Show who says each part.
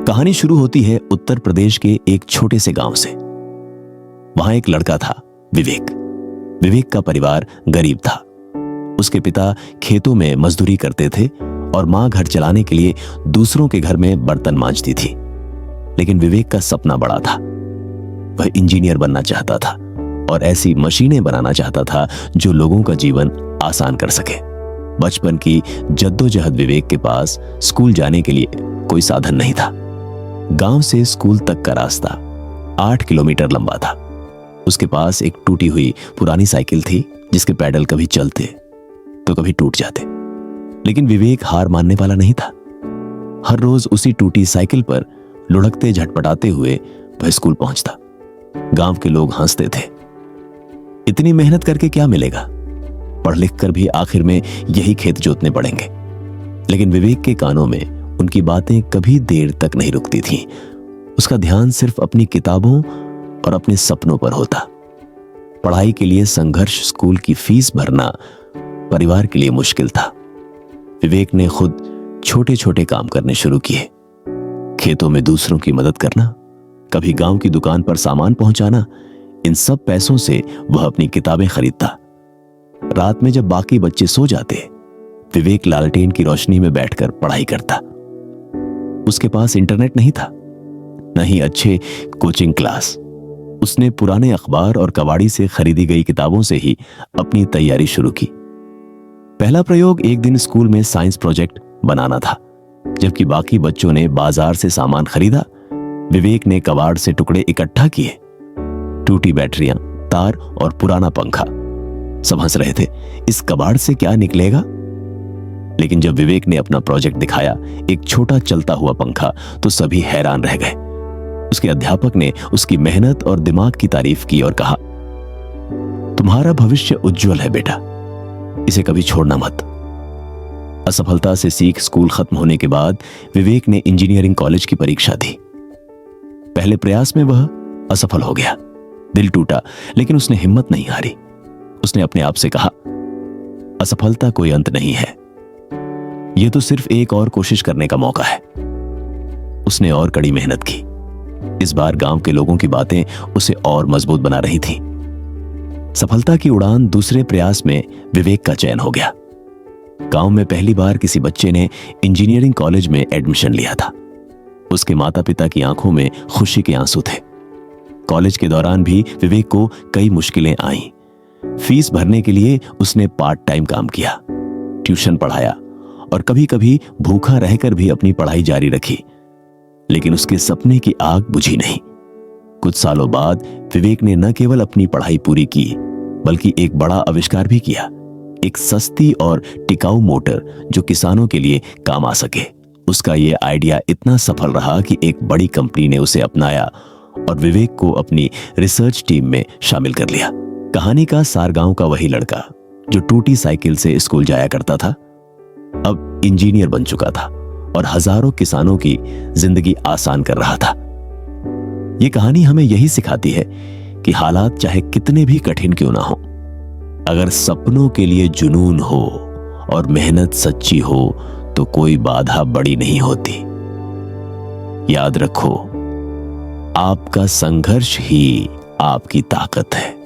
Speaker 1: कहानी शुरू होती है उत्तर प्रदेश के एक छोटे से गांव से। वहां एक लड़का था, विवेक। विवेक का परिवार गरीब था। उसके पिता खेतों में मजदूरी करते थे और मां घर चलाने के लिए दूसरों के घर में बर्तन मांजती थी। लेकिन विवेक का सपना बड़ा था। वह इंजीनियर बनना चाहता था और ऐसी मशीनें बनाना चाहता था जो लोगों का जीवन आसान कर सके। बचपन की जद्दोजहद विवेक के पास स्कूल जाने के लिए कोई साधन नहीं था। गांव से स्कूल तक का रास्ता 8 किलोमीटर लंबा था। उसके पास एक टूटी हुई पुरानी साइकिल थी जिसके पैडल कभी चलते तो कभी टूट जाते। लेकिन विवेक हार मानने वाला नहीं था। हर रोज उसी टूटी साइकिल पर लुढ़कते झटपटाते हुए वह स्कूल पहुंचता। गांव के लोग हंसते थे। इतनी मेहनत करके क्या मिलेगा? पढ़ लिख कर भी आखिर में यही खेत जोतने पड़ेंगे। लेकिन विवेक के कानों में उनकी बातें कभी देर तक नहीं रुकती थीं। उसका ध्यान सिर्फ अपनी किताबों और अपने सपनों पर होता। पढ़ाई के लिए संघर्ष, स्कूल की फीस भरना परिवार के लिए मुश्किल था। विवेक ने खुद छोटे छोटे काम करने शुरू किए। खेतों में दूसरों की मदद करना, कभी गांव की दुकान पर सामान पहुंचाना। इन सब पैसों से वह अपनी किताबें खरीदता। रात में जब बाकी बच्चे सो जाते, विवेक लालटेन की रोशनी में बैठकर पढ़ाई करता। उसके पास इंटरनेट नहीं था, न ही अच्छे कोचिंग क्लास। उसने पुराने अखबार और कबाड़ी से खरीदी गई किताबों से ही अपनी तैयारी शुरू की। पहला प्रयोग एक दिन स्कूल में साइंस प्रोजेक्ट बनाना था। जबकि बाकी बच्चों ने बाजार से सामान खरीदा, विवेक ने कबाड़ से टुकड़े इकट्ठा किए। टूटी बैटरियां, तार और पुराना पंखा। सब हंस रहे थे, इस कबाड़ से क्या निकलेगा? लेकिन जब विवेक ने अपना प्रोजेक्ट दिखाया, एक छोटा चलता हुआ पंखा, तो सभी हैरान रह गए। उसके अध्यापक ने उसकी मेहनत और दिमाग की तारीफ की और कहा, तुम्हारा भविष्य उज्जवल है बेटा, इसे कभी छोड़ना मत। असफलता से सीख स्कूल खत्म होने के बाद विवेक ने इंजीनियरिंग कॉलेज की परीक्षा दी। पहले प्रयास में वह असफल हो गया। दिल टूटा, लेकिन उसने हिम्मत नहीं हारी। उसने अपने आप से कहा, असफलता कोई अंत नहीं है, यह तो सिर्फ एक और कोशिश करने का मौका है। उसने और कड़ी मेहनत की। इस बार गांव के लोगों की बातें उसे और मजबूत बना रही थीं। सफलता की उड़ान दूसरे प्रयास में विवेक का चयन हो गया। गांव में पहली बार किसी बच्चे ने इंजीनियरिंग कॉलेज में एडमिशन लिया था। उसके माता पिता की आंखों में खुशी के आंसू थे। कॉलेज के दौरान भी विवेक को कई मुश्किलें आईं। फीस भरने के लिए उसने पार्ट टाइम काम किया, ट्यूशन पढ़ाया और कभी कभी भूखा रहकर भी अपनी पढ़ाई जारी रखी। लेकिन उसके सपने की आग बुझी नहीं। कुछ सालों बाद विवेक ने न केवल अपनी पढ़ाई पूरी की, बल्कि एक बड़ा आविष्कार भी किया, एक सस्ती और टिकाऊ मोटर जो किसानों के लिए काम आ सके। उसका यह आइडिया इतना सफल रहा कि एक बड़ी कंपनी ने उसे अपनाया और विवेक को अपनी रिसर्च टीम में शामिल कर लिया। कहानी का सार गांव का वही लड़का जो टूटी साइकिल से स्कूल जाया करता था, अब इंजीनियर बन चुका था और हजारों किसानों की जिंदगी आसान कर रहा था। यह कहानी हमें यही सिखाती है कि हालात चाहे कितने भी कठिन क्यों ना हो, अगर सपनों के लिए जुनून हो और मेहनत सच्ची हो तो कोई बाधा बड़ी नहीं होती। याद रखो, आपका संघर्ष ही आपकी ताकत है।